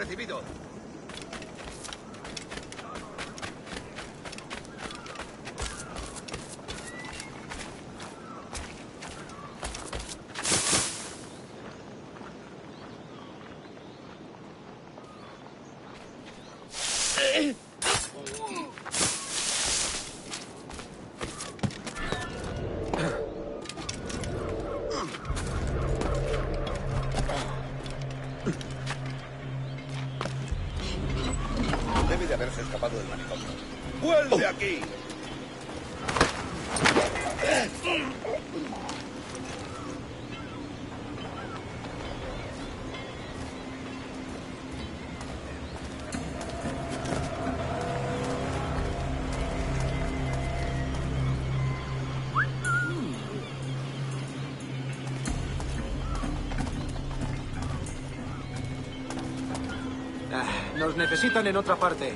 Recibido. Debe de haberse escapado del manicomio. ¡Vuelve aquí! Nos necesitan en otra parte.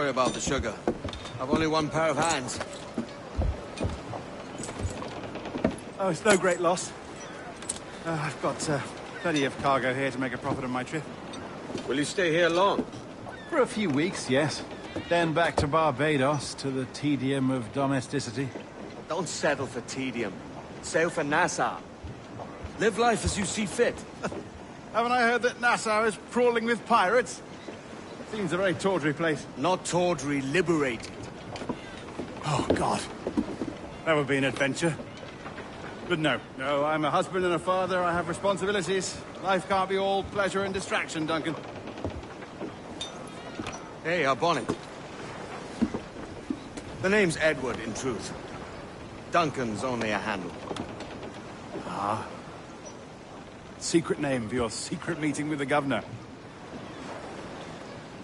Sorry about the sugar. I've only one pair of hands. Oh, it's no great loss. I've got plenty of cargo here to make a profit on my trip. Will you stay here long? For a few weeks, yes. Then back to Barbados, to the tedium of domesticity. Don't settle for tedium. Sail for Nassau. Live life as you see fit. Haven't I heard that Nassau is crawling with pirates? Seems a very tawdry place. Not tawdry, liberated. Oh, God. That would be an adventure. But no, I'm a husband and a father. I have responsibilities. Life can't be all pleasure and distraction, Duncan. Hey, our bonnet. The name's Edward, in truth. Duncan's only a handle. Ah. Secret name for your secret meeting with the governor.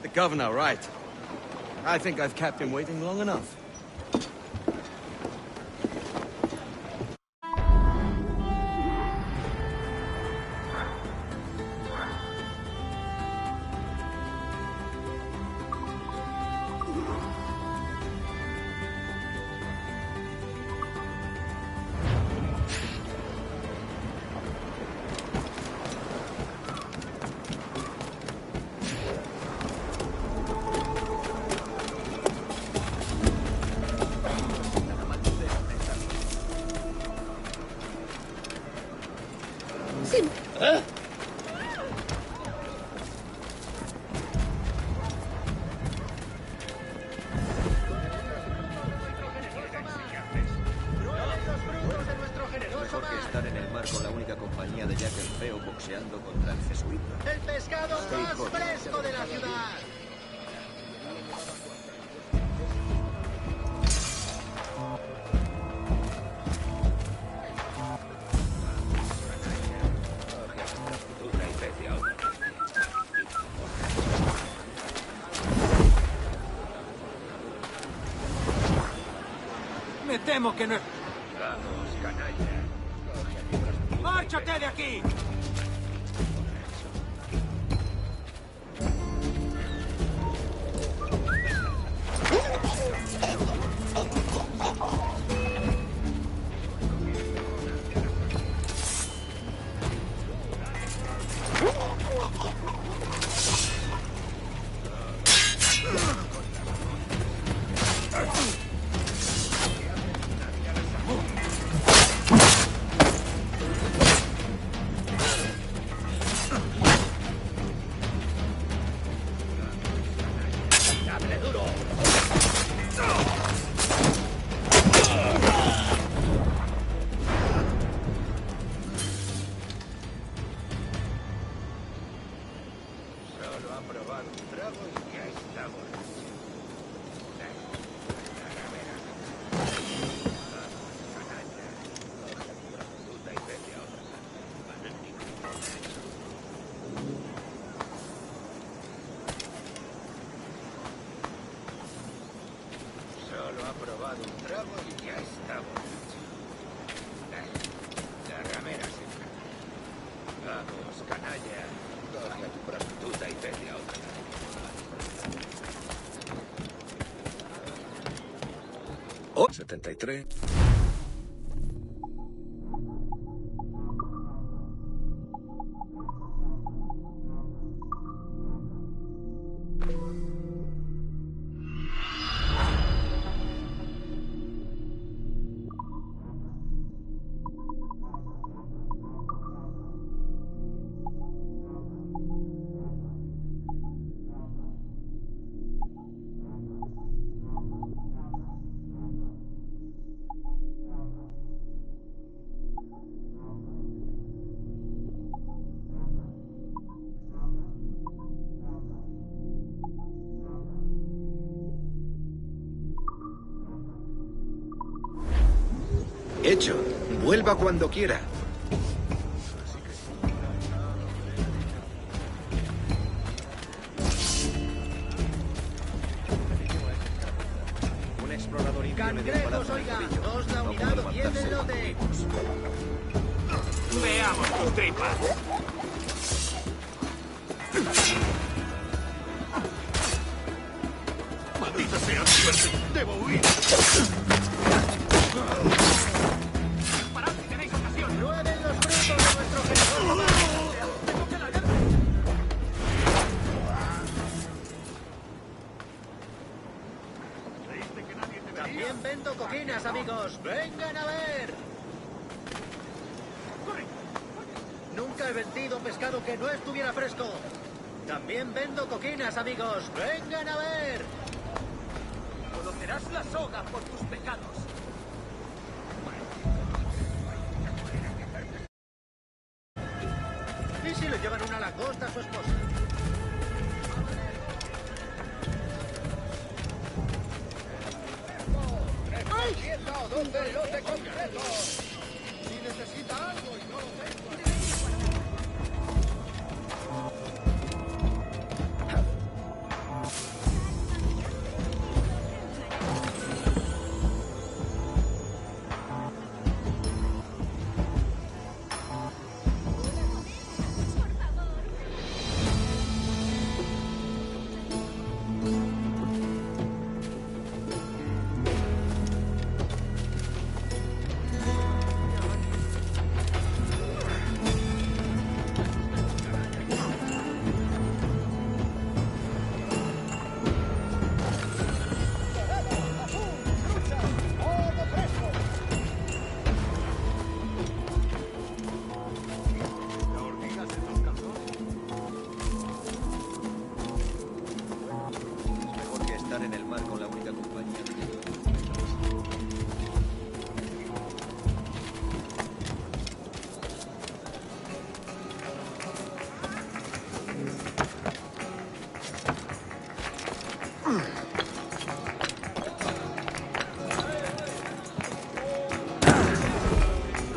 The governor, right. I think I've kept him waiting long enough. Mejor que estar en el mar con la única compañía de Jack el Feo boxeando contra el jesuita. ¡El pescado más fresco de la ciudad! Me temo que no... Vamos, canalla. ¡Márchate de aquí! Vamos, canalla. Coge a tu prostituta y vete a otra. Oh, 73. Hecho. Vuelva cuando quiera. Un explorador indio me dio un ¡Cangrejos, palazo en el oiga! tobillo. ¡No os da No unidad puedo bien del levantarse lote! con ¡Veamos tus tripas! Debo huir. Disparad si tenéis ocasión. Prueben los frutos de nuestro genocida. También vendo coquinas, amigos. ¡Vengan a ver! Nunca he vendido pescado que no estuviera fresco. También vendo coquinas, amigos. ¡Vengan a ver! Conocerás la soga por tus pecados. ¿Y si le llevan una langosta a su esposa? Mejor que estar en el mar con la única compañía de Jack.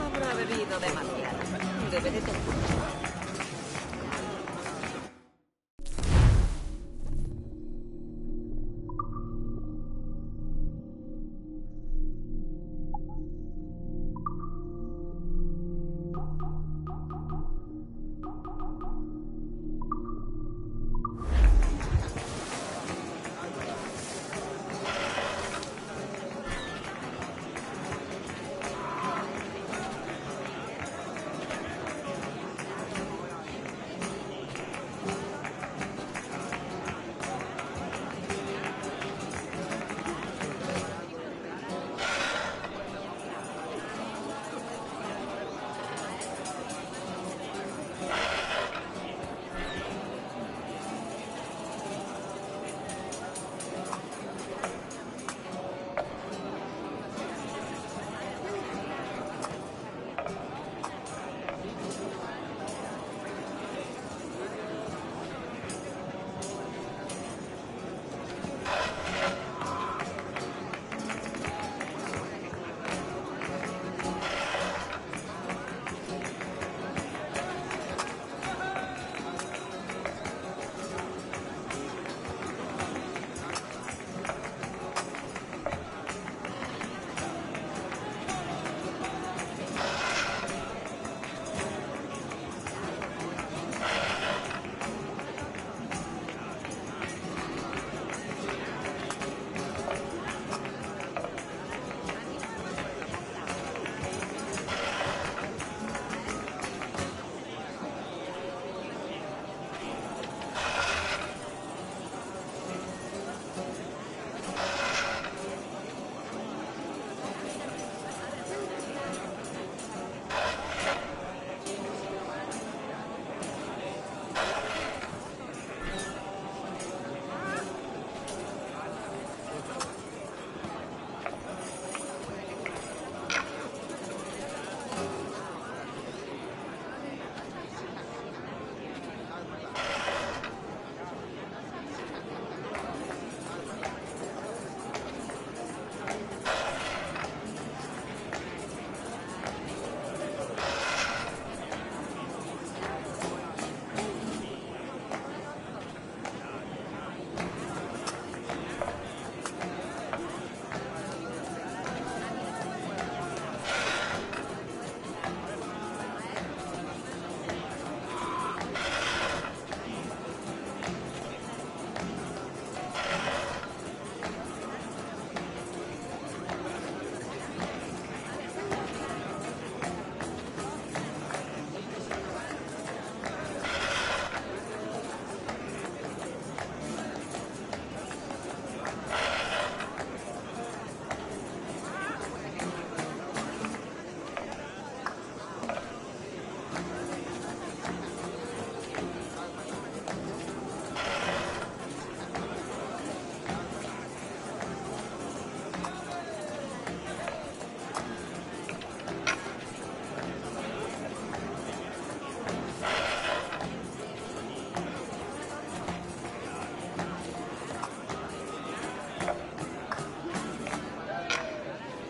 Habrá bebido demasiado. Deberé tener...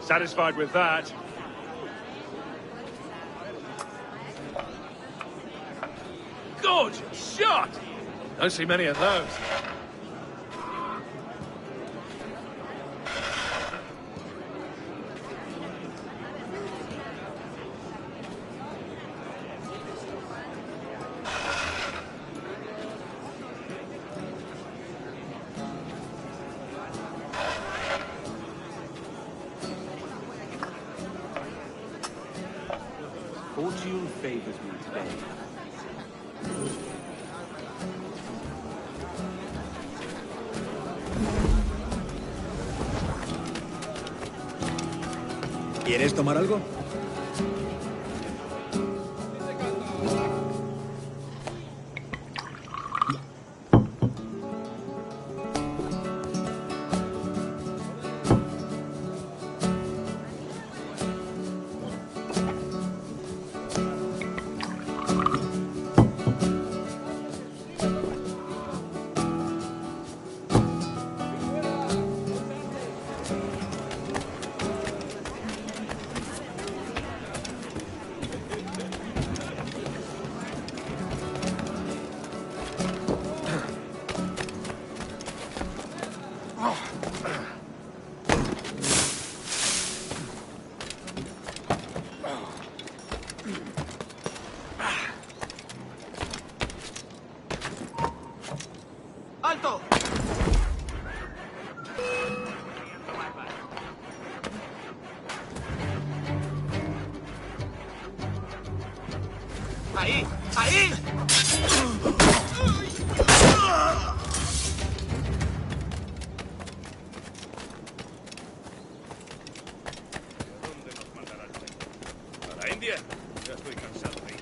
Satisfied with that? Gorgeous shot! Don't see many of those. Fortune favors me today. ¿Quieres tomar algo? ¡Alto! ¡Ahí! ¡Ahí! ¿Dónde nos mandará el tren? ¿A la India? Ya estoy cansado de ir.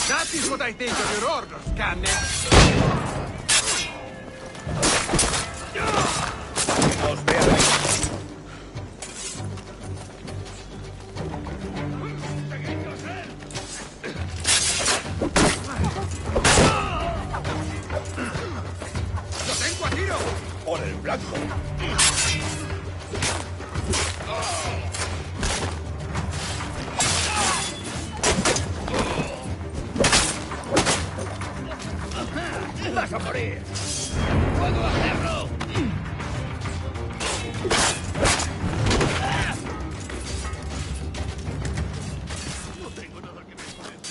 That is what I think of your orders, Cannon. Os veo. ¡Lo tengo a tiro! Por el blanco. ¡Vas a morir! ¡Puedo hacerlo! No tengo nada que ver con esto.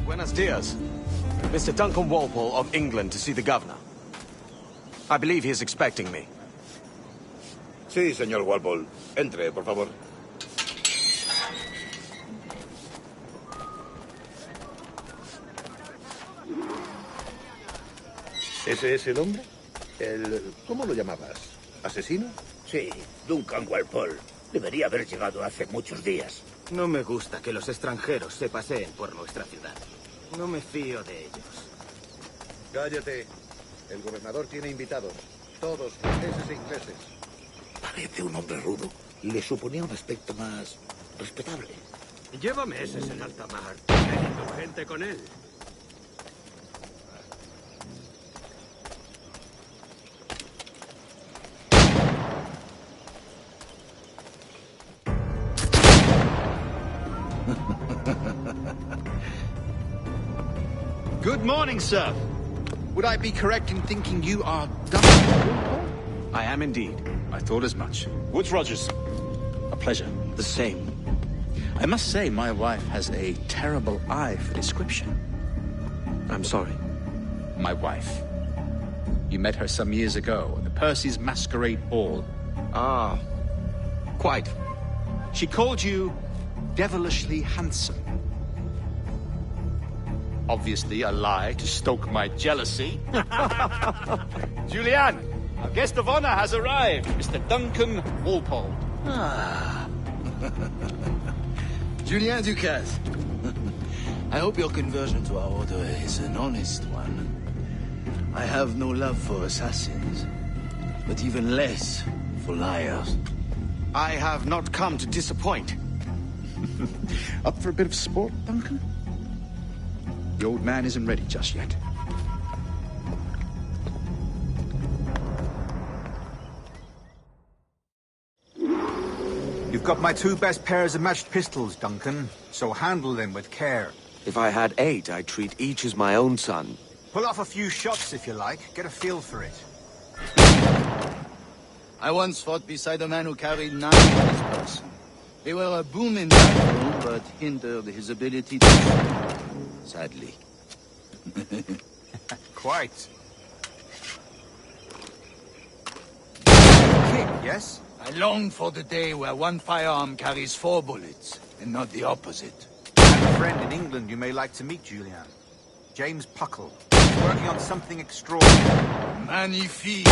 Buenos dias. Mr. Duncan Walpole of England to see the governor. I believe he is expecting me. Sí, señor Walpole. Entre, por favor. ¿Ese es el hombre? ¿Cómo lo llamabas? ¿Asesino? Sí, Duncan Walpole. Debería haber llegado hace muchos días. No me gusta que los extranjeros se paseen por nuestra ciudad. No me fío de ellos. Cállate. El gobernador tiene invitados. Todos franceses e ingleses. Parece un hombre rudo. Le suponía un aspecto más respetable. Lleva meses en alta mar, teniendo gente con él. Good morning, sir. Would I be correct in thinking you are Duncan? I am indeed. I thought as much. Woods Rogers. A pleasure. The same. I must say, my wife has a terrible eye for description. I'm sorry. My wife. You met her some years ago at the Percy's Masquerade Ball. Ah, quite. She called you devilishly handsome. Obviously a lie to stoke my jealousy. Julianne, our guest of honor has arrived, Mr. Duncan Walpole. Ah. Julien Ducasse. I hope your conversion to our order is an honest one. I have no love for assassins, but even less for liars. I have not come to disappoint. Up for a bit of sport, Duncan? The old man isn't ready just yet. You've got my 2 best pairs of matched pistols, Duncan, so handle them with care. If I had 8, I'd treat each as my own son. Pull off a few shots if you like. Get a feel for it. I once fought beside a man who carried 9 on his person. They were a boom in battle, but hindered his ability to shoot, sadly. Quite. King, yes? I long for the day where one firearm carries 4 bullets, and not the opposite. I have a friend in England you may like to meet, Julian. James Puckle. He's working on something extraordinary. Magnifique!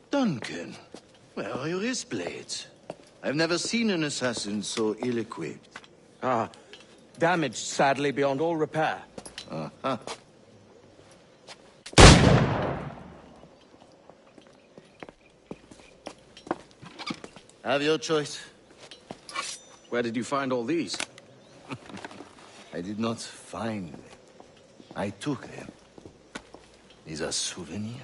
Duncan, where are your wrist blades? I've never seen an assassin so ill-equipped. Ah, damaged sadly beyond all repair. Uh-huh. Have your choice. Where did you find all these? I did not find them. I took them. These are souvenirs.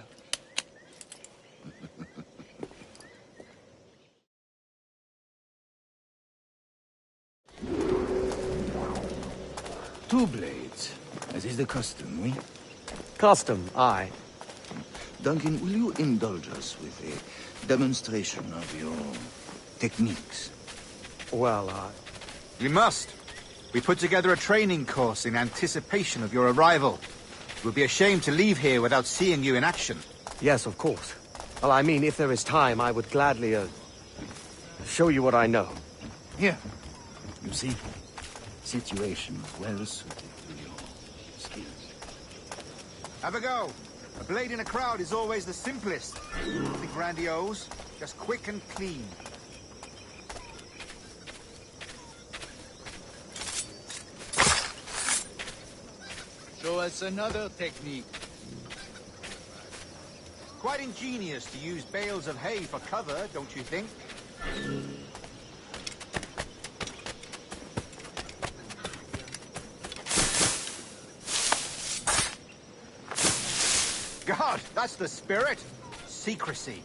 2 blades, as is the custom, oui? Custom, aye. Duncan, will you indulge us with a demonstration of your techniques? Well, We must. We put together a training course in anticipation of your arrival. It would be a shame to leave here without seeing you in action. yes, of course. Well, I mean, if there is time, I would gladly, show you what I know. Here. You see? Situation well suited to your skills. Have a go. A blade in a crowd is always the simplest. Nothing grandiose, just quick and clean. Show us another technique. Quite ingenious to use bales of hay for cover, don't you think? God, that's the spirit. Secrecy.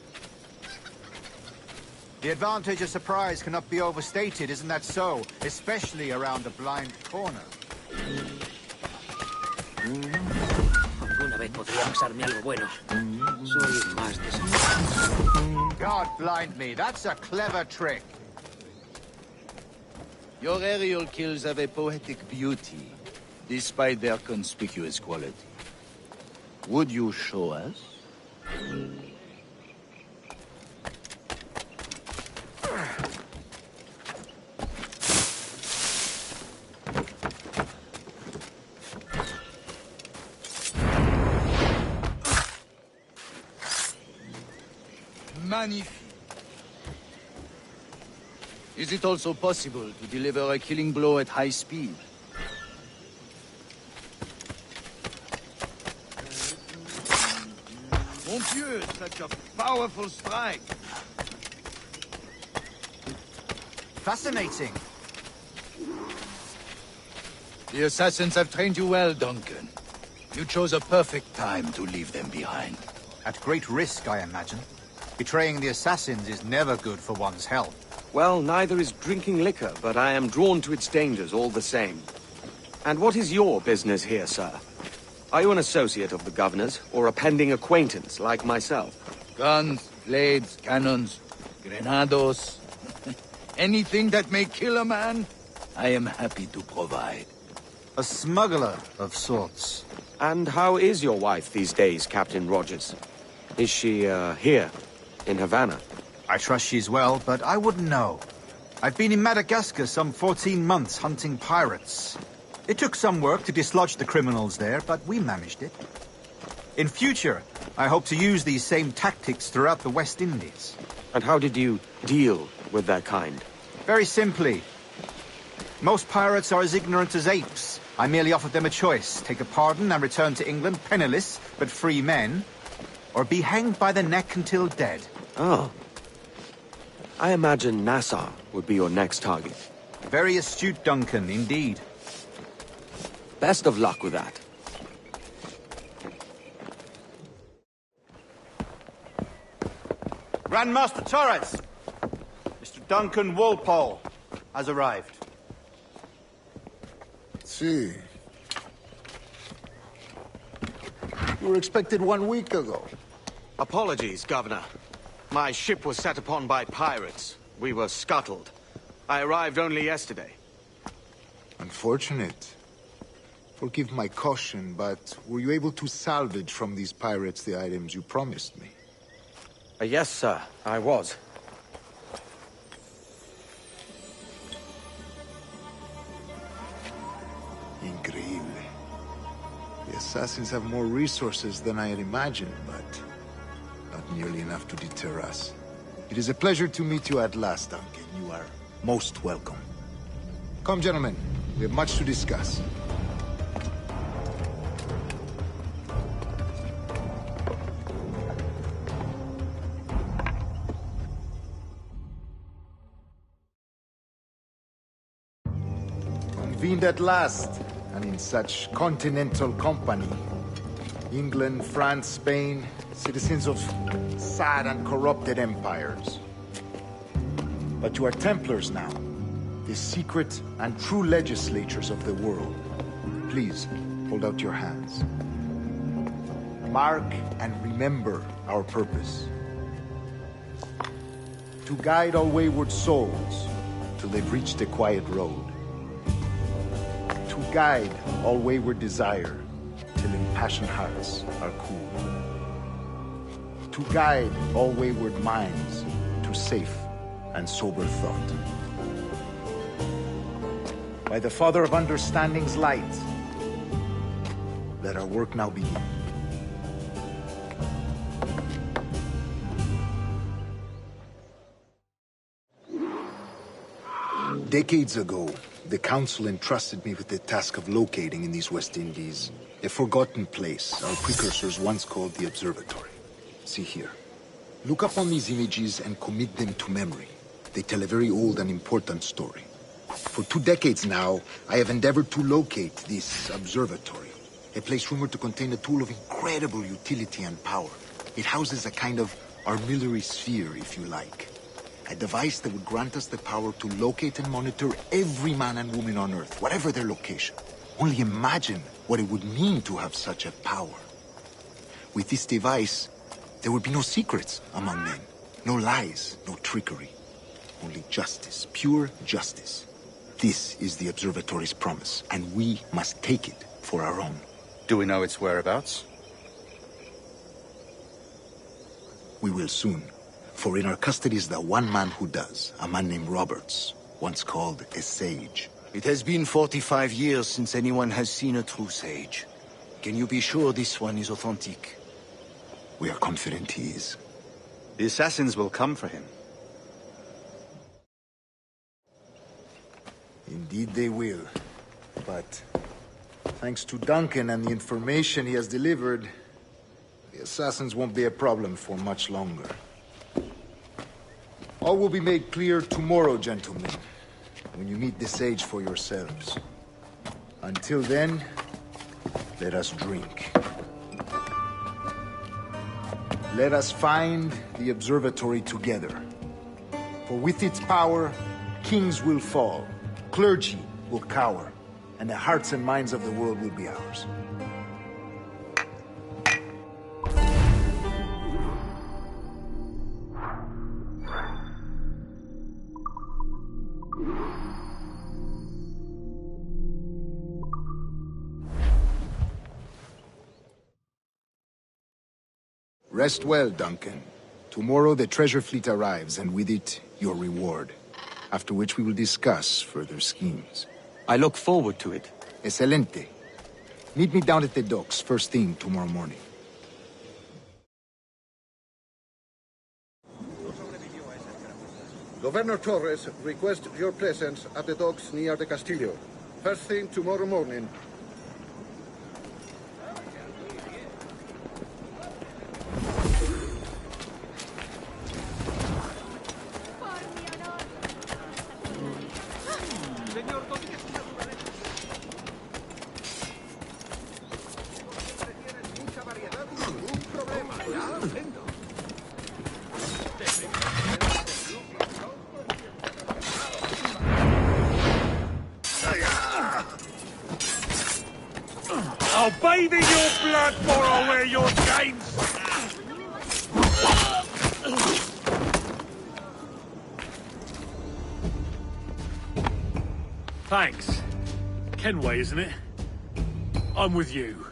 The advantage of surprise cannot be overstated, isn't that so? Especially around a blind corner. I'm going to vez podría pasarme algo bueno. Soy más desafortunado. God blind me, that's a clever trick. Your aerial kills have a poetic beauty, despite their conspicuous quality. Would you show us? Magnifique. Is it also possible to deliver a killing blow at high speed? Mon Dieu, such a powerful strike! Fascinating. The assassins have trained you well, Duncan. You chose a perfect time to leave them behind. At great risk, I imagine. Betraying the assassins is never good for one's health. Well, neither is drinking liquor, but I am drawn to its dangers all the same. And what is your business here, sir? Are you an associate of the governor's, or a pending acquaintance like myself? Guns, blades, cannons, grenados. Anything that may kill a man, I am happy to provide. A smuggler of sorts. And how is your wife these days, Captain Rogers? Is she, here, in Havana? I trust she's well, but I wouldn't know. I've been in Madagascar some 14 months hunting pirates. It took some work to dislodge the criminals there, but we managed it. In future, I hope to use these same tactics throughout the West Indies. And how did you deal with that kind? Very simply. Most pirates are as ignorant as apes. I merely offered them a choice. Take a pardon and return to England penniless, but free men. Or be hanged by the neck until dead. Oh. I imagine Nassau would be your next target. Very astute, Duncan, indeed. Best of luck with that. Grandmaster Torres! Mr. Duncan Walpole has arrived. See. You were expected 1 week ago. Apologies, Governor. My ship was set upon by pirates. We were scuttled. I arrived only yesterday. Unfortunate. Forgive my caution, but were you able to salvage from these pirates the items you promised me? Yes, sir, I was. Increíble. The assassins have more resources than I had imagined, but not nearly enough to deter us. It is a pleasure to meet you at last, Duncan. You are most welcome. Come, gentlemen. We have much to discuss. Convened at last, and in such continental company. England, France, Spain, citizens of sad and corrupted empires. But you are Templars now, the secret and true legislators of the world. Please, hold out your hands. Mark and remember our purpose. To guide all wayward souls till they've reached the quiet road. To guide all wayward desire till impassioned hearts are cool. To guide all wayward minds to safe and sober thought. By the Father of Understanding's light, let our work now begin. Decades ago, the Council entrusted me with the task of locating in these West Indies a forgotten place our precursors once called the Observatory. See here. Look upon these images and commit them to memory. They tell a very old and important story. For 2 decades now, I have endeavored to locate this observatory, a place rumored to contain a tool of incredible utility and power. It houses a kind of armillary sphere, if you like. A device that would grant us the power to locate and monitor every man and woman on Earth, whatever their location. Only imagine what it would mean to have such a power. With this device, there will be no secrets among men. No lies, no trickery. Only justice, pure justice. This is the Observatory's promise, and we must take it for our own. Do we know its whereabouts? We will soon. For in our custody is the one man who does, a man named Roberts, once called a sage. It has been 45 years since anyone has seen a true sage. Can you be sure this one is authentic? We are confident he is. The assassins will come for him. Indeed they will. But thanks to Duncan and the information he has delivered, the assassins won't be a problem for much longer. All will be made clear tomorrow, gentlemen, when you meet the sage for yourselves. Until then, let us drink. Let us find the observatory together. For with its power, kings will fall, clergy will cower, and the hearts and minds of the world will be ours. Rest well, Duncan. Tomorrow the treasure fleet arrives, and with it, your reward. After which we will discuss further schemes. I look forward to it. Excelente. Meet me down at the docks first thing tomorrow morning. Governor Torres requests your presence at the docks near the Castillo. First thing tomorrow morning. I'll bathe in your blood before I wear your chains! Thanks. Kenway, isn't it? I'm with you.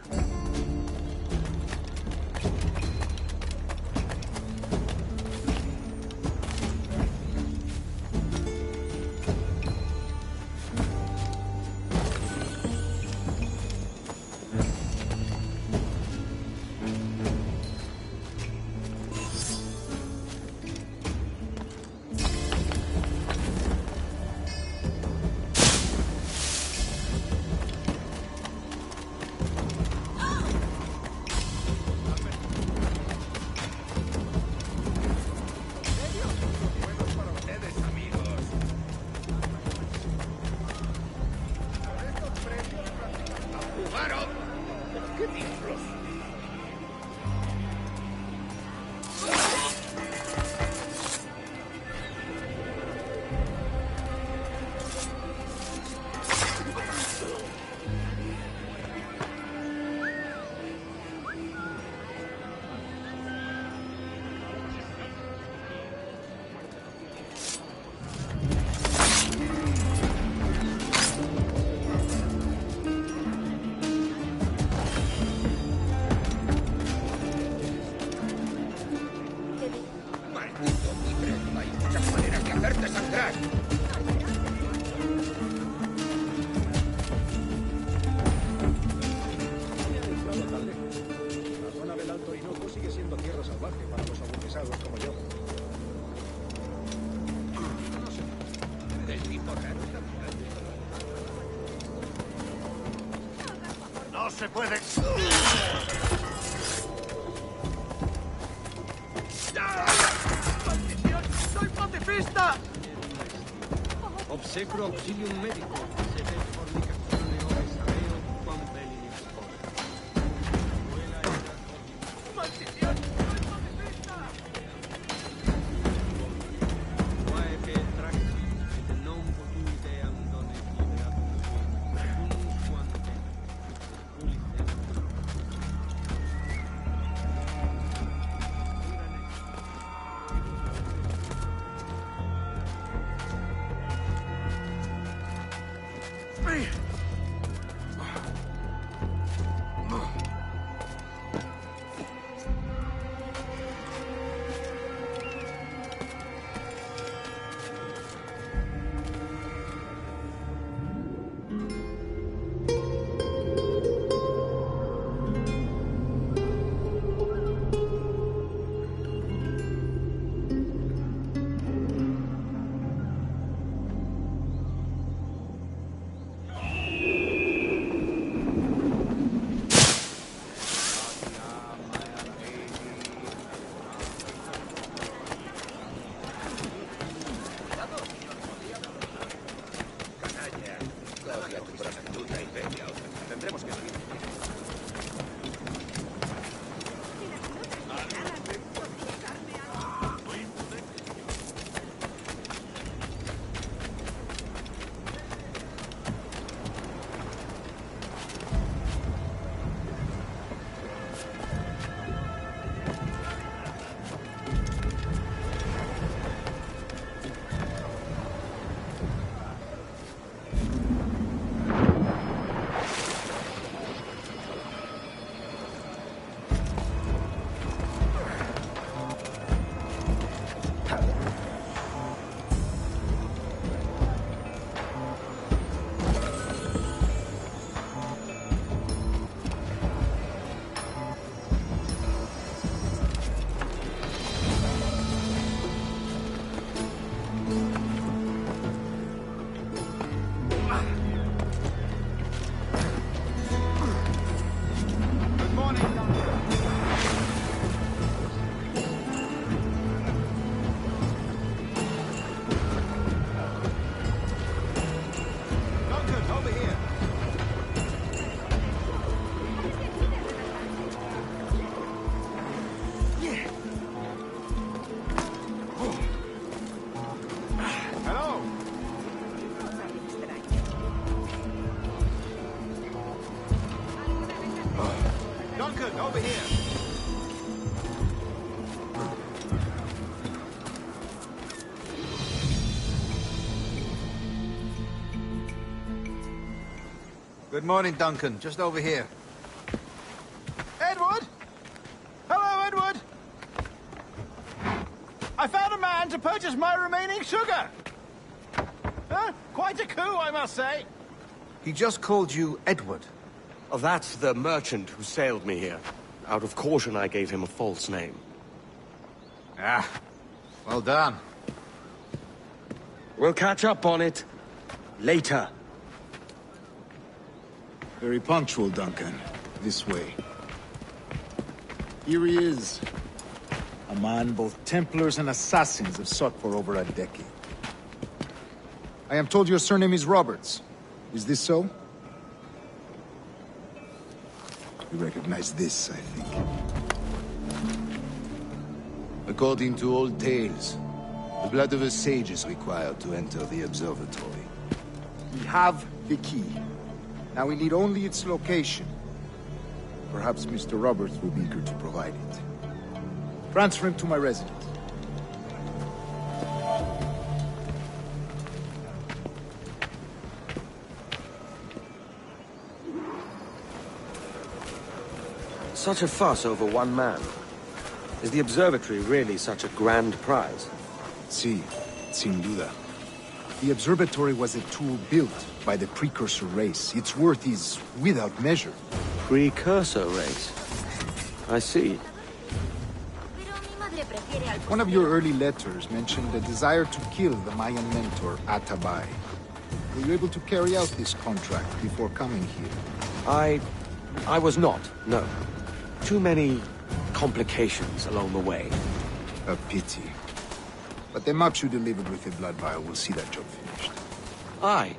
No se puede. ¡Maldición! ¡Soy pacifista! Obsecro auxilium médico. Sede fornicazione ore sabeo quam belli ¡Maldición! ¡Soy pacifista! Quae petraxi et non potuite andone liberatum unus quante ulice. Over here. Good morning, Duncan. Just over here. Edward? Hello, Edward! I found a man to purchase my remaining sugar! Huh? Quite a coup, I must say. He just called you Edward. Oh, that's the merchant who sailed me here. Out of caution, I gave him a false name. Ah, well done. We'll catch up on it later. Very punctual, Duncan. This way. Here he is. A man both Templars and Assassins have sought for over a decade. I am told your surname is Roberts. Is this so? You recognize this, I think. According to old tales, the blood of a sage is required to enter the observatory. We have the key. Now we need only its location. Perhaps Mr. Roberts will be eager to provide it. Transfer him to my residence. Such a fuss over one man. Is the observatory really such a grand prize? Sí, sin duda. The observatory was a tool built by the Precursor race. Its worth is without measure. Precursor race? I see. One of your early letters mentioned a desire to kill the Mayan mentor, Atabay. Were you able to carry out this contract before coming here? I was not, no. Too many complications along the way. A pity. But the maps you delivered with the blood vial will see that job finished. Aye.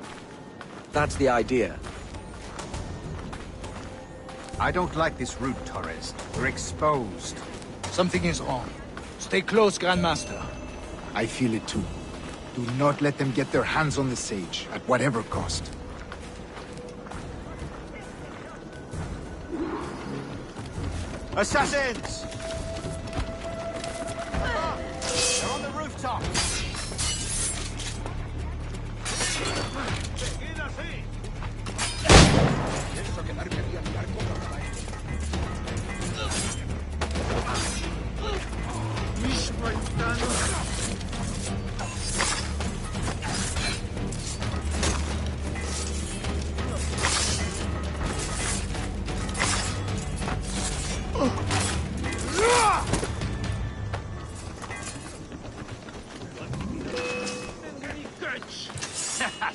That's the idea. I don't like this route, Torres. We're exposed. Something is wrong. Stay close, Grandmaster. I feel it too. Do not let them get their hands on the sage, at whatever cost. Assassins! They're on the rooftop!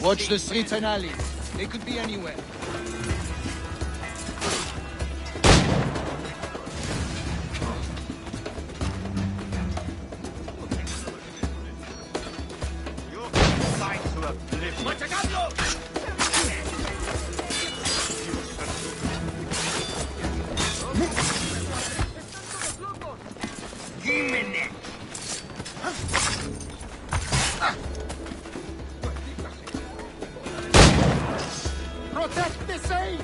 Watch the streets and alleys. They could be anywhere. Protect the sage!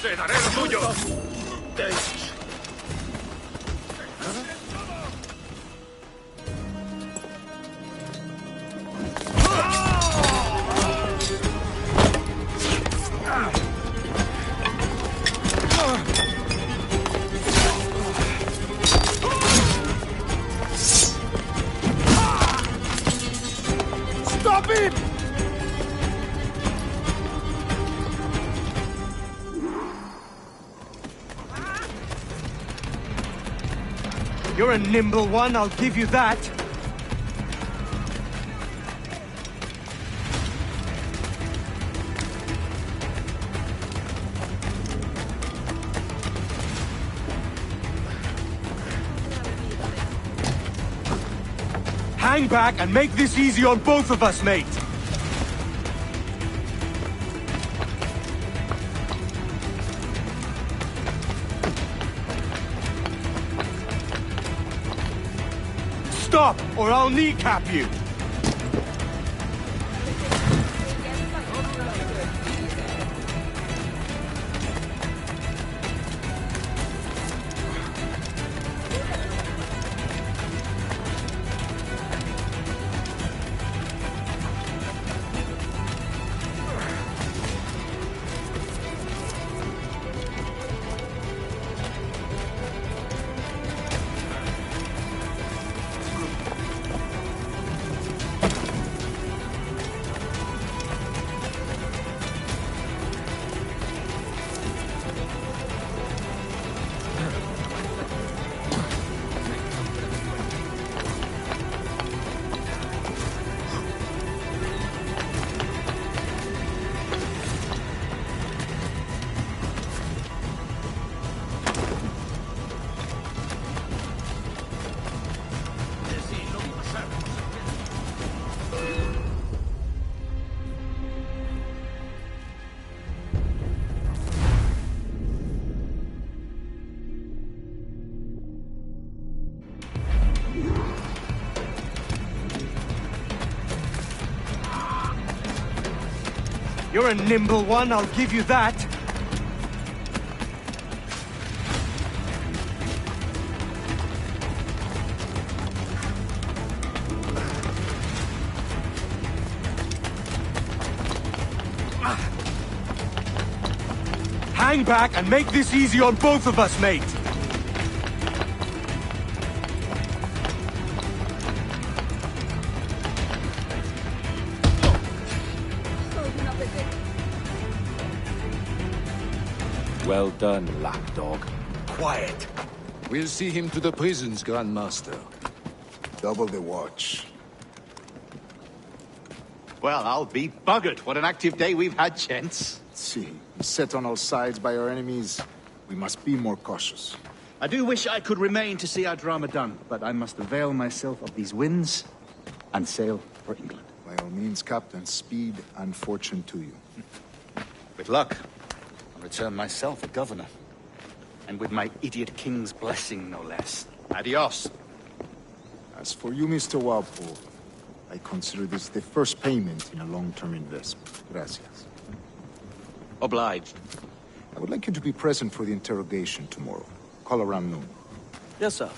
¡Te daré lo tuyo! Stop him! You're a nimble one, I'll give you that. Hang back and make this easy on both of us, mate! Stop, or I'll kneecap you! You're a nimble one, I'll give you that. Hang back and make this easy on both of us, mate. Well done, lapdog. Quiet. We'll see him to the prisons, Grandmaster. Double the watch. Well, I'll be buggered. What an active day we've had, gents. See, set on all sides by our enemies. We must be more cautious. I do wish I could remain to see our drama done, but I must avail myself of these winds and sail for England. By all means, Captain, speed and fortune to you. With luck, I'll return myself a governor. And with my idiot king's blessing, no less. Adios. As for you, Mr. Walpole, I consider this the first payment in a long-term investment. Gracias. Obliged. I would like you to be present for the interrogation tomorrow. Call around noon. Yes, sir.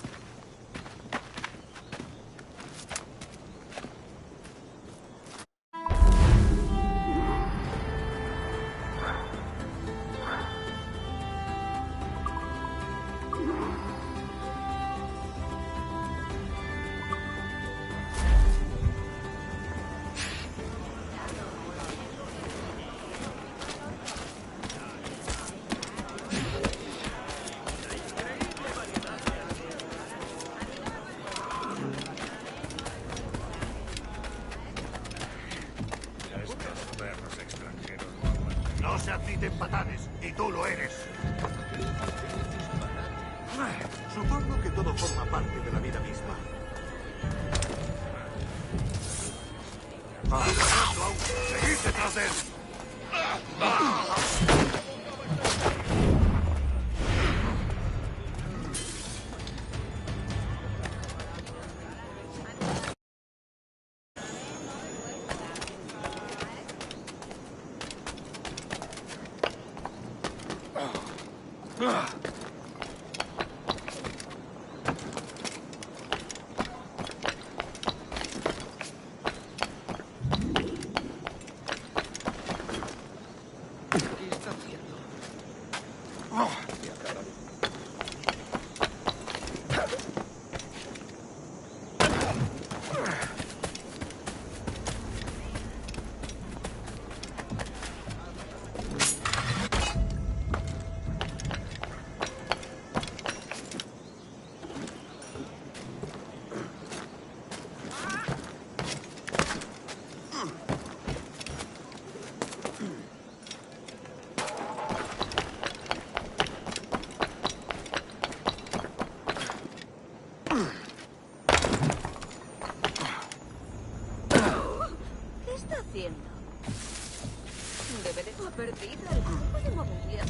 No se admiten patanes, y tú lo eres. Supongo que todo forma parte de la vida misma. ¡Seguid detrás de él! diciendo? Debe de haber perdido el grupo de movilidad.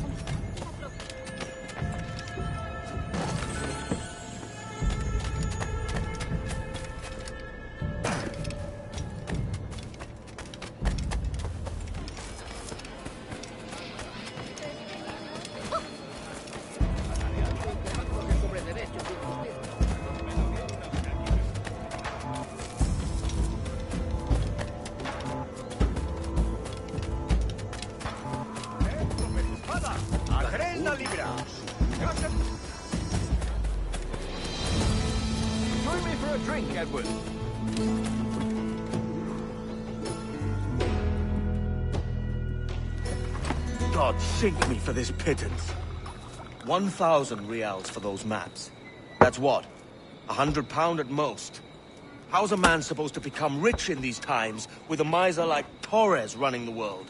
Join me for a drink, Edward. God sink me for this pittance. 1,000 reals for those maps. That's what? £100 at most. How's a man supposed to become rich in these times with a miser like Torres running the world?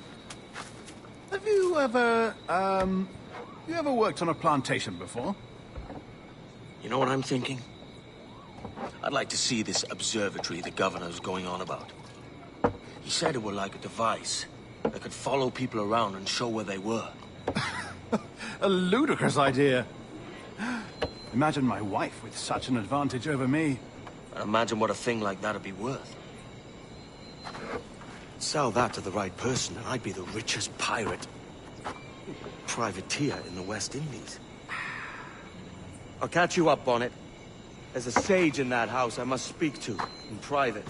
Have you ever, worked on a plantation before? You know what I'm thinking? I'd like to see this observatory the governor's going on about. He said it were like a device that could follow people around and show where they were. A ludicrous idea. Imagine my wife with such an advantage over me. And imagine what a thing like that'd be worth. Sell that to the right person and I'd be the richest pirate. Privateer in the West Indies. I'll catch you up on it. There's a sage in that house I must speak to in private.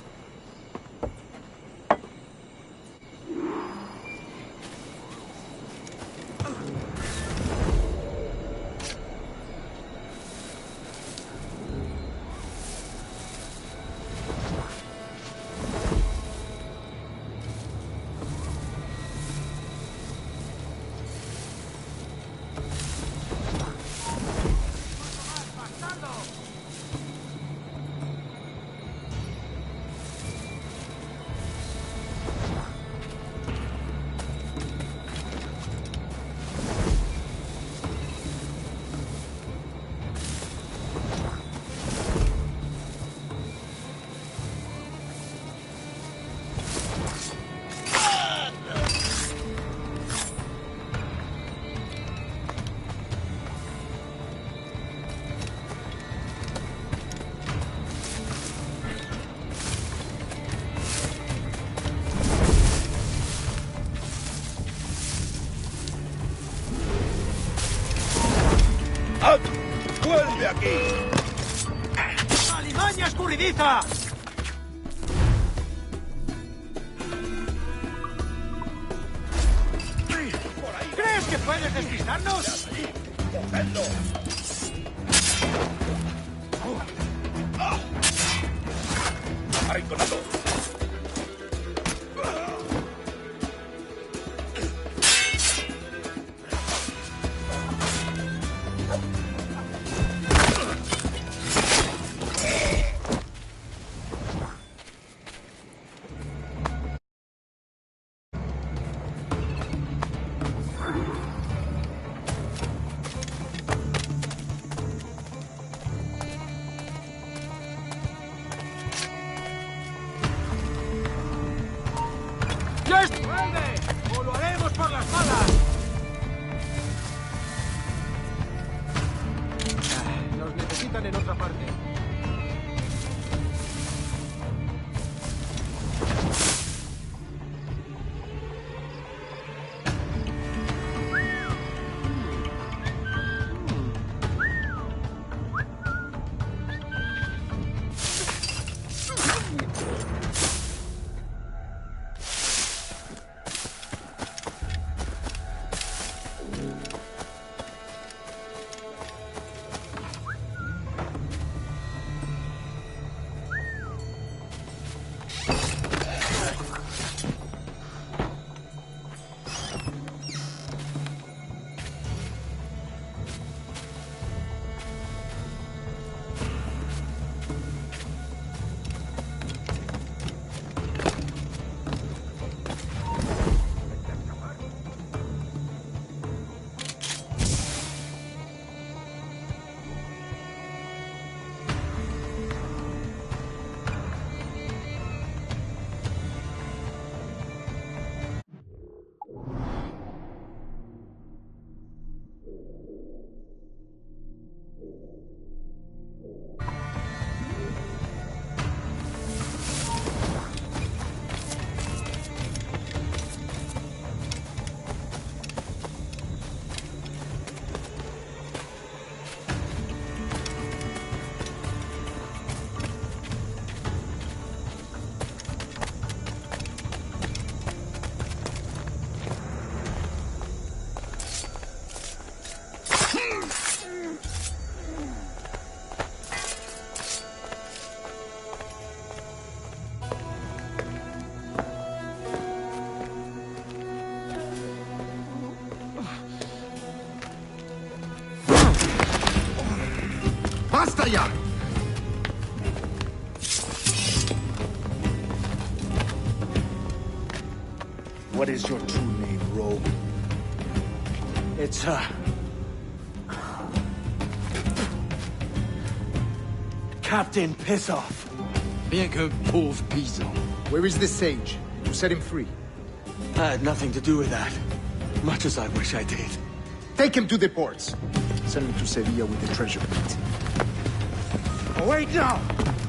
¡Vuelve aquí! ¡Alimaña escurridiza! ¿Crees que puedes despistarnos? ¡Cogedlo! ¡Arrinconado! ¡Vuelve! ¡O lo haremos por las malas! Nos necesitan en otra parte. Sevilla! What is your true name, rogue? It's, Captain Pissoff. Bien que pauvre paysan. Where is the sage? You set him free. I had nothing to do with that. Much as I wish I did. Take him to the ports. Send him to Sevilla with the treasure plate. Oh, wait now!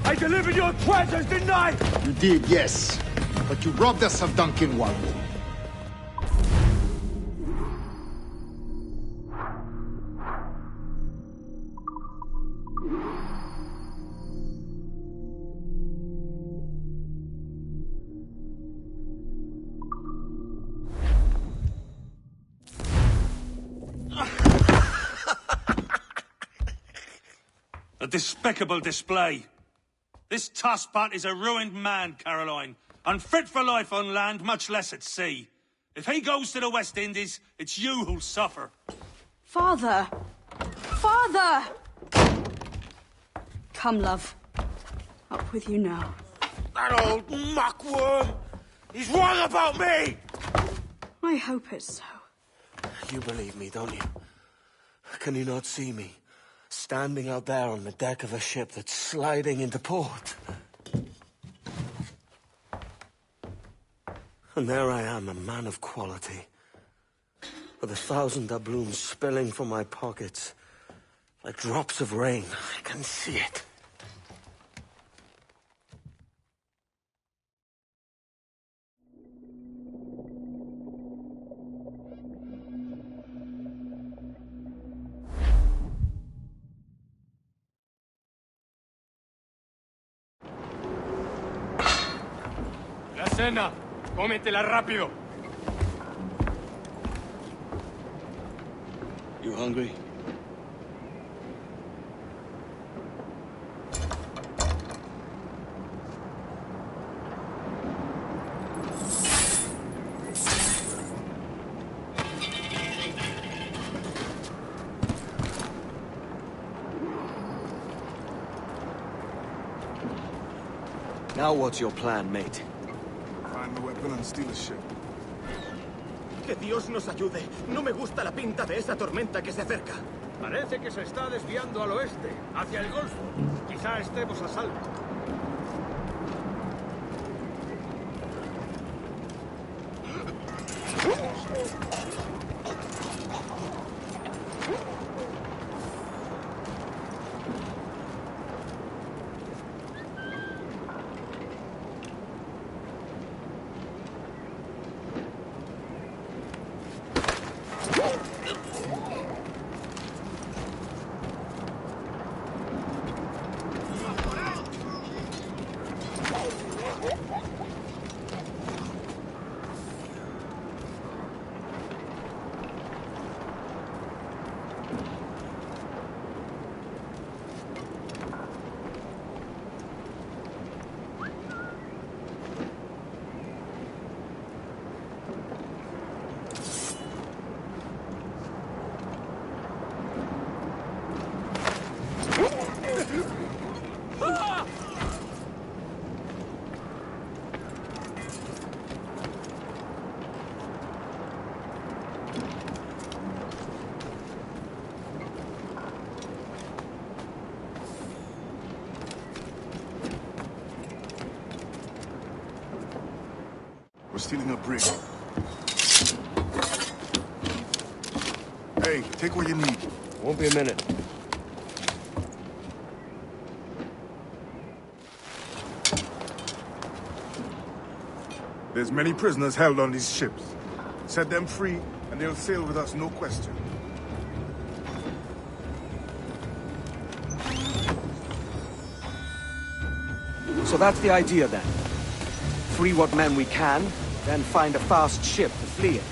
I delivered your treasures, didn't I? You did, yes. But you robbed us of Duncan Warren. A despicable display. This Tosspot is a ruined man, Caroline. Unfit for life on land, much less at sea. If he goes to the West Indies, it's you who'll suffer. Father! Father! Come, love. Up with you now. That old muckworm! He's wrong about me! I hope it's so. You believe me, don't you? Can you not see me? Standing out there on the deck of a ship that's sliding into port. And there I am, a man of quality. With 1,000 doubloons spilling from my pockets. Like drops of rain. I can see it. La cena. Cómetela rápido. You hungry? Now what's your plan, mate? Find the weapon and steal a ship. Que Dios nos ayude. No me gusta la pinta de esa tormenta que se acerca. Parece que se está desviando al oeste, hacia el Golfo. Quizá estemos a salvo. We're stealing a brig. Hey, take what you need. Won't be a minute. There's many prisoners held on these ships. Set them free, and they'll sail with us, no question. So that's the idea then. Free what men we can, then find a fast ship to flee in.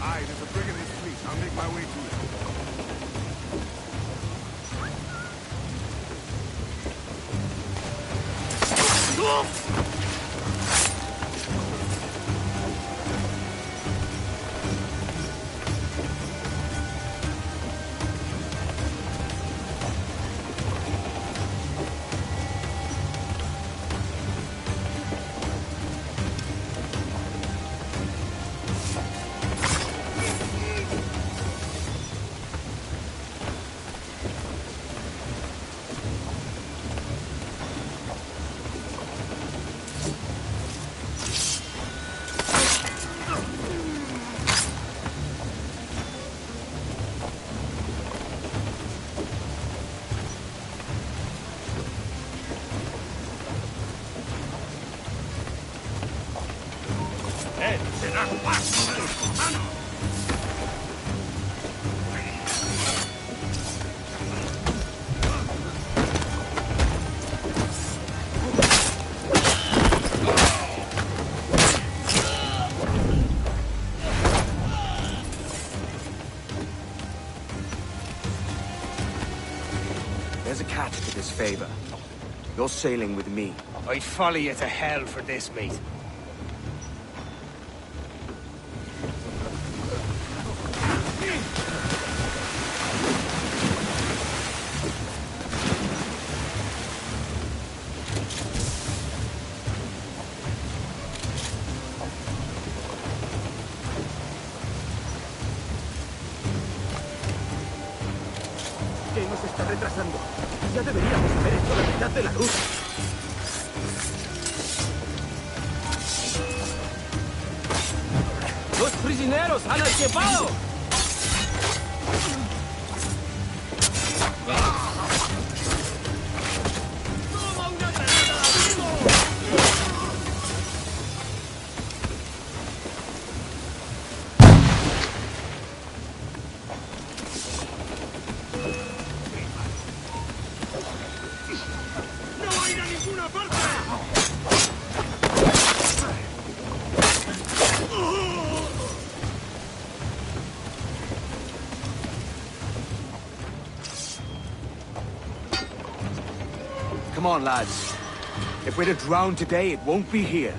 Aye, there's a brig in this fleet. I'll make my way to There's a catch to this favor. You're sailing with me. I'd follow you to hell for this, mate. ¿Qué nos está retrasando? Ya deberíamos haber hecho la mitad de la ruta. ¡Los prisioneros han escapado! ¡No ir a ninguna parte! Come on, lads. If we're to drown today, it won't be here.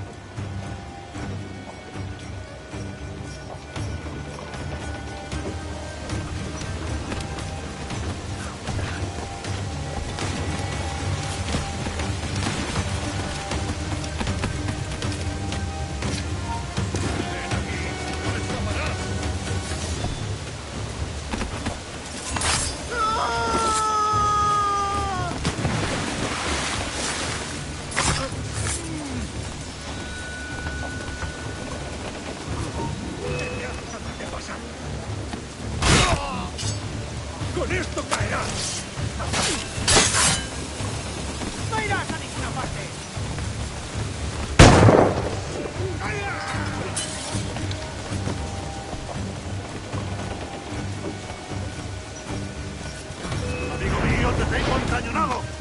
¡Con esto caerás! ¡No irás a ninguna parte! ¡Amigo mío, te tengo encañonado!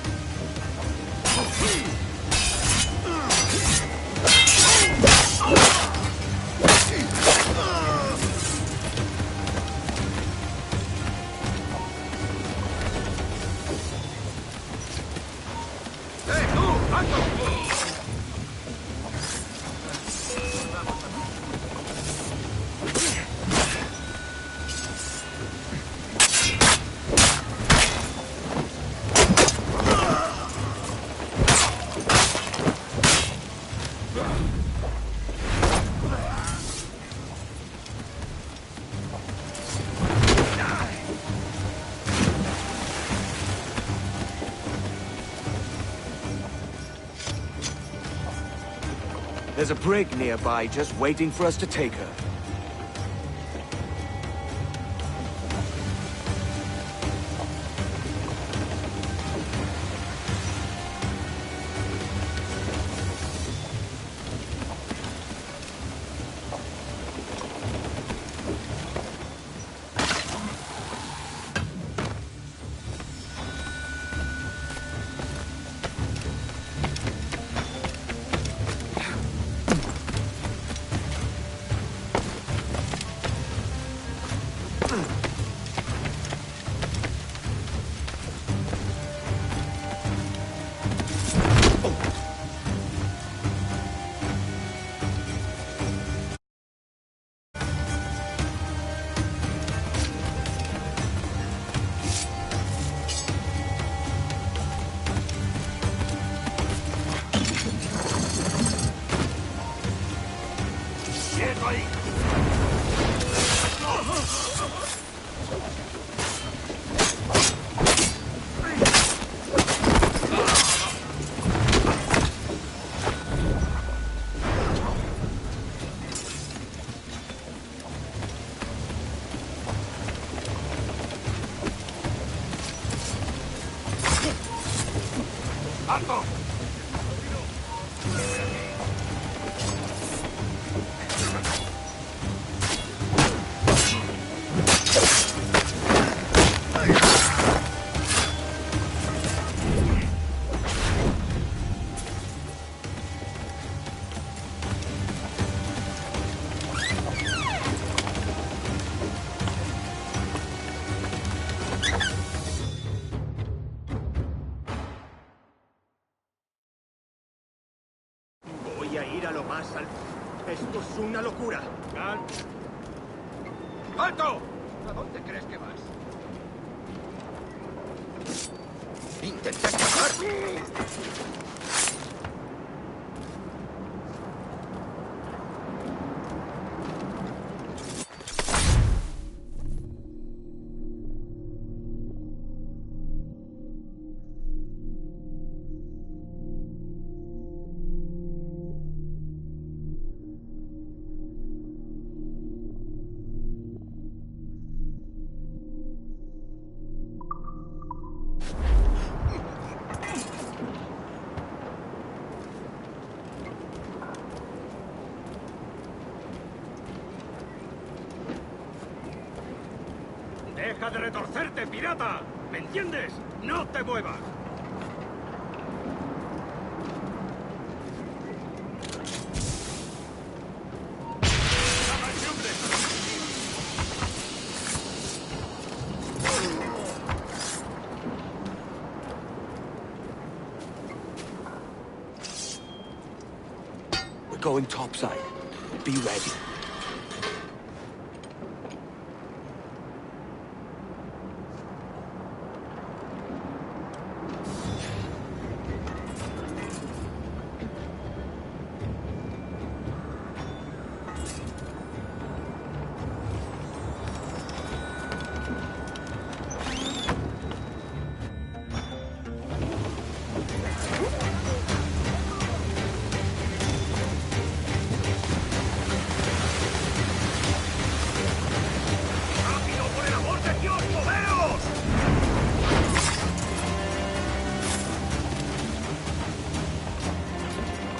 There's a brig nearby just waiting for us to take her. Míralo más al... Esto es una locura. ¡Alto! ¿A dónde crees que vas? ¡Intenta escapar! ¡Deja de retorcerte, pirata! ¿Me entiendes? ¡No te muevas! We're going topside. Be ready.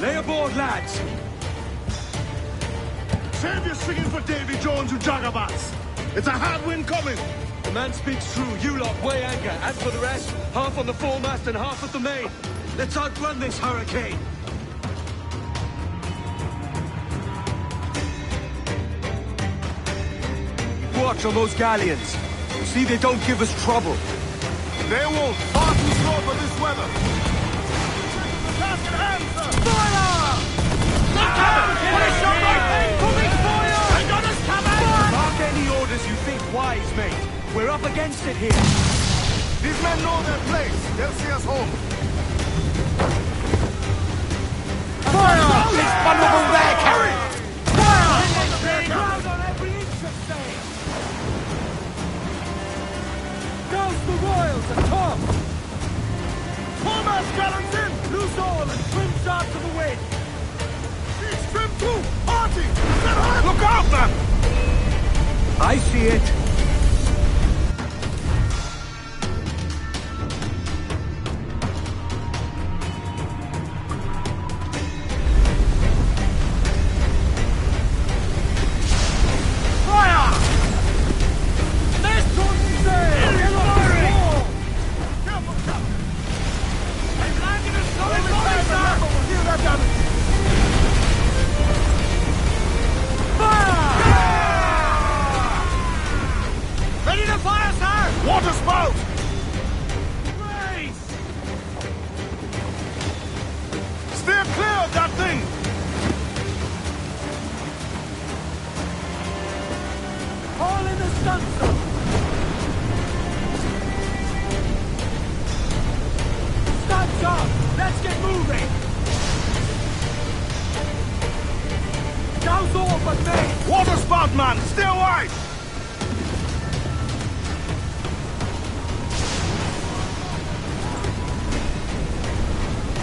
Lay aboard, lads! Save your singing for Davy Jones, you jagabats! It's a hard wind coming! The man speaks true. You lot weigh anchor. As for the rest, half on the foremast and half at the main. Let's outrun this hurricane. Watch on those galleons. See they don't give us trouble. They won't. Far too slow for this weather. Task at hand, sir! Fire! Finish your right! Moving fire! I got us covered! Mark any orders you think wise, mate. We're up against it here. These men know their place. They'll see us home. Fire! This vulnerable there, carry! Fire! Ground on every inch of sail! Douse the royals and top! Foremast gallants in! Loose all and trim sharp to the wind! She's trim too! Party! Set hard! Look out, man! I see it. Water spout! Race! Steer clear of that thing! All in the stunsail! Stunts up! Let's get moving! Douse all but me! Water spout, man! Stay wide!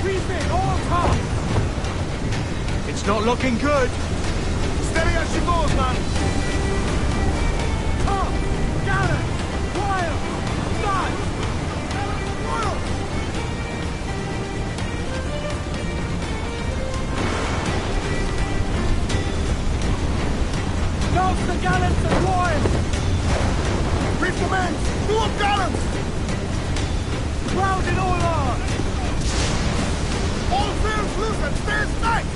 Refit all top! It's not looking good. Steady as she goes, man! Top! Gallant! Wild! Nut! Douse the gallants and royals! Reef the men! Do up gallants! Ground it all on! All sails loose and stay tight!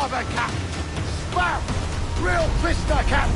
starboard, Cap! Wow! Real twister, Cap!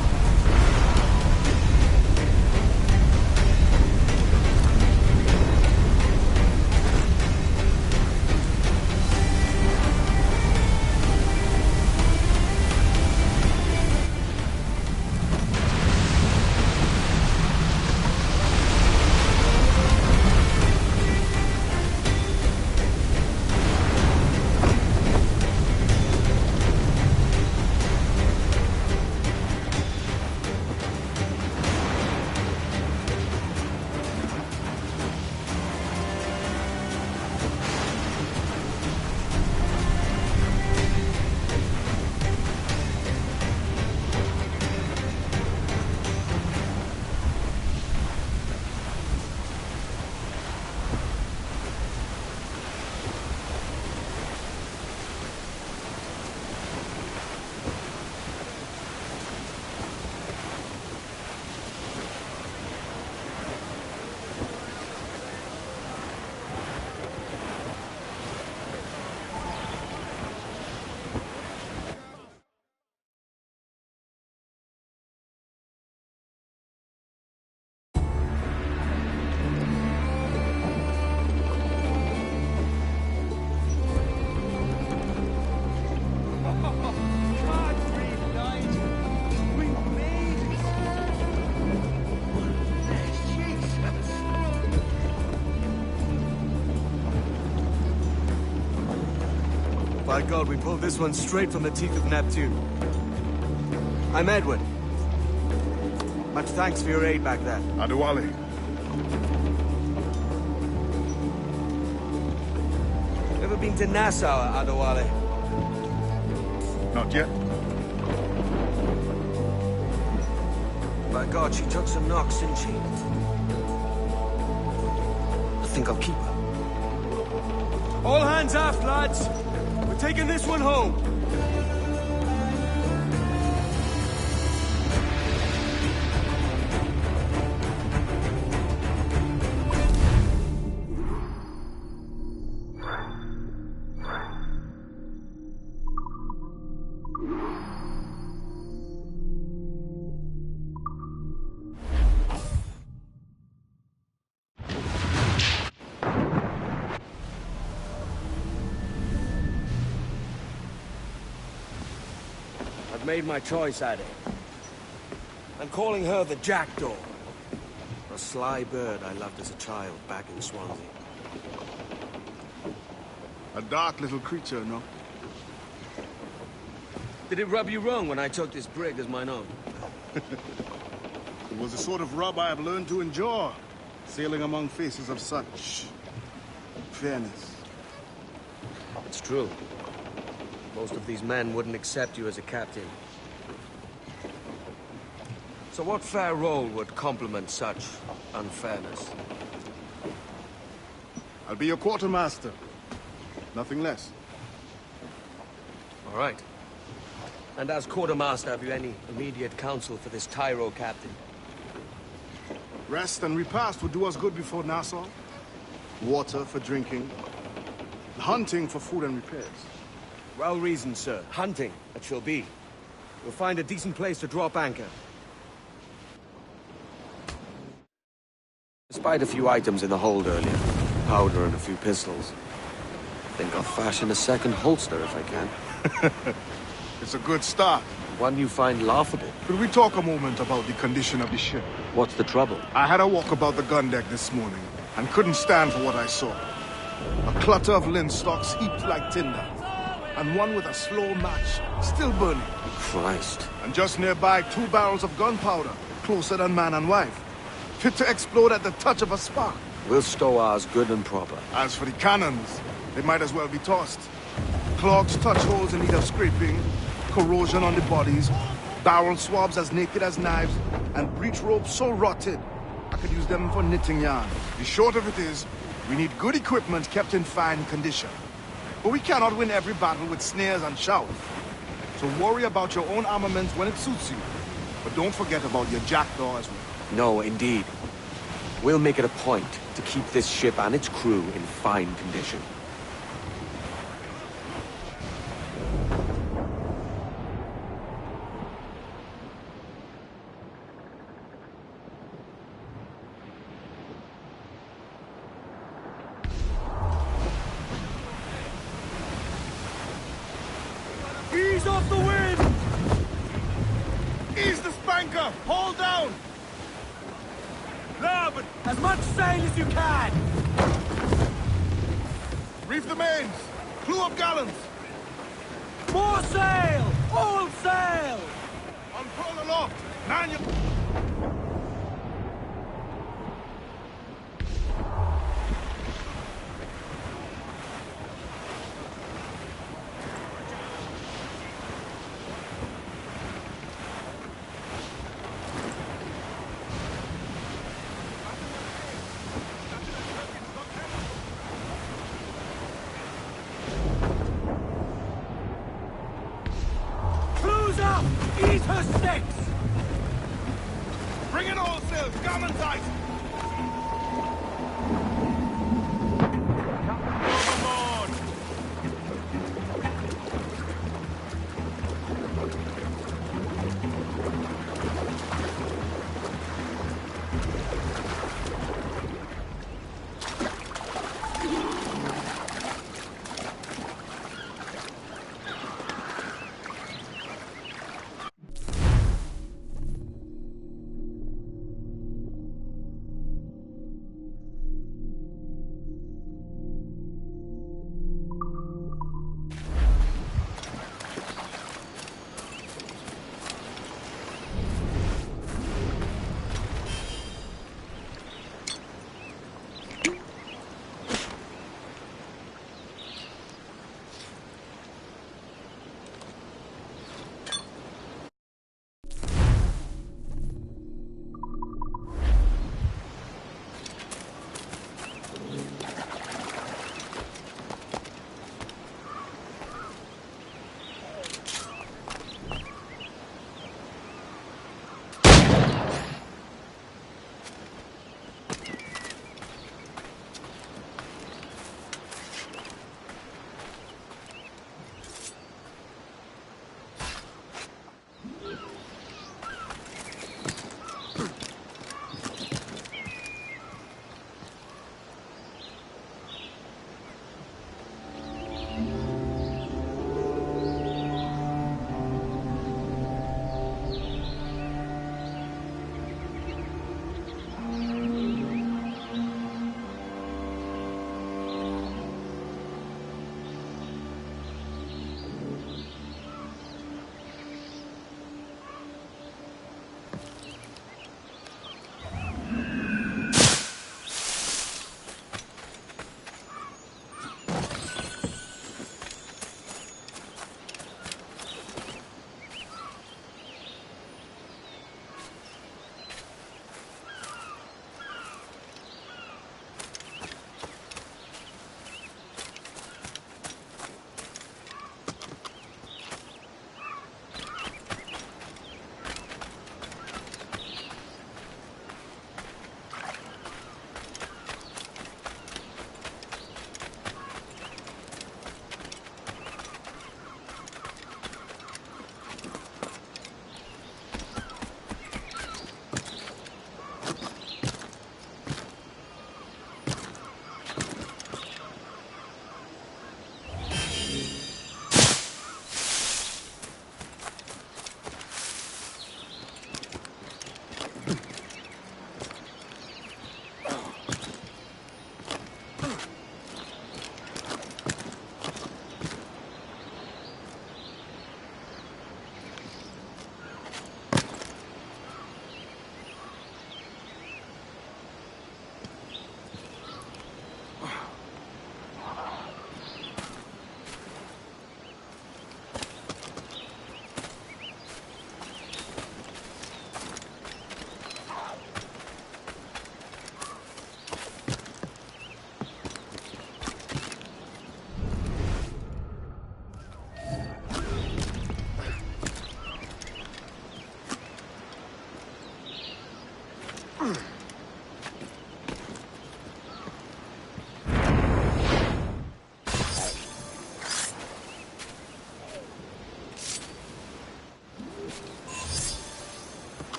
By God, we pulled this one straight from the teeth of Neptune. I'm Edward. Much thanks for your aid back there. Adewale. Ever been to Nassau, Adewale? Not yet. By God, she took some knocks, didn't she? I think I'll keep her. All hands aft, lads! We're taking this one home. Made my choice, Addy. I'm calling her the Jackdaw. A sly bird I loved as a child back in Swansea. A dark little creature, no? Did it rub you wrong when I took this brig as mine own? It was the sort of rub I have learned to endure, sailing among faces of such fairness. It's true. Most of these men wouldn't accept you as a captain. So what fair role would complement such unfairness? I'll be your quartermaster. Nothing less. All right. And as quartermaster, have you any immediate counsel for this Tyro captain? Rest and repast would do us good before Nassau. Water for drinking. Hunting for food and repairs. Well reasoned, sir. Hunting, it shall be. We'll find a decent place to drop anchor. Despite a few items in the hold earlier, powder and a few pistols, I think I'll fashion a second holster if I can. It's a good start. One you find laughable. Could we talk a moment about the condition of the ship? What's the trouble? I had a walk about the gun deck this morning, and couldn't stand for what I saw. A clutter of linstocks heaped like tinder, and one with a slow match, still burning. Christ. And just nearby, 2 barrels of gunpowder, closer than man and wife, fit to explode at the touch of a spark. We'll stow ours good and proper. As for the cannons, they might as well be tossed. Clogged touch holes in need of scraping, corrosion on the bodies, barrel swabs as naked as knives, and breech ropes so rotted, I could use them for knitting yarn. The short of it is, we need good equipment kept in fine condition. But we cannot win every battle with snares and shouts. So worry about your own armament when it suits you. But don't forget about your jackdaw as well. No, indeed. We'll make it a point to keep this ship and its crew in fine condition. Ease off the wind! Ease the spanker! Hold down! Larboard! As much sail as you can! Reef the mains! Clew up gallants! More sail! All sail! Unfurl aloft! Man your... Close up! Eat her six! Bring in all sails! Gallant ice! Overboard!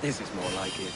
This is more like it.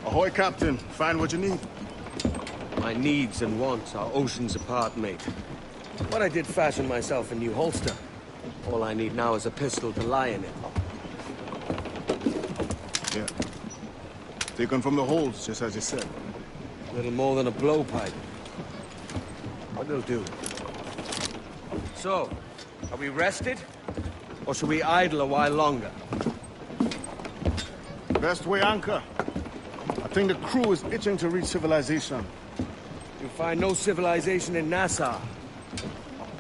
Ahoy, Captain. Find what you need. My needs and wants are oceans apart, mate. But I did fashion myself a new holster. All I need now is a pistol to lie in it. Yeah. Taken from the holds, just as you said. Little more than a blowpipe. But it'll do. So, are we rested? Or should we idle a while longer? Best way anchor. I think the crew is itching to reach civilization. You'll find no civilization in Nassau.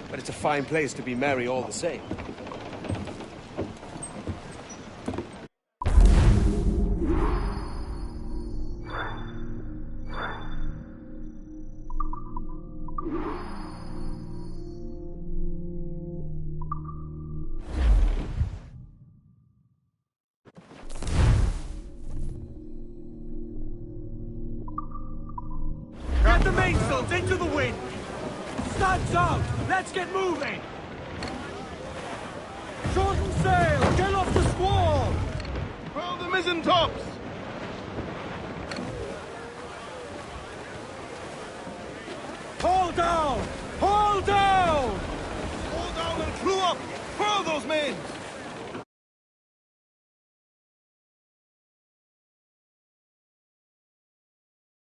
But it's a fine place to be merry all the same. Get the mainsails into the wind! Studs out! Let's get moving! Shorten sail! Get off the squall! Furl the mizzen tops! Haul down! Haul down! Hold down and clew up! Furl those men!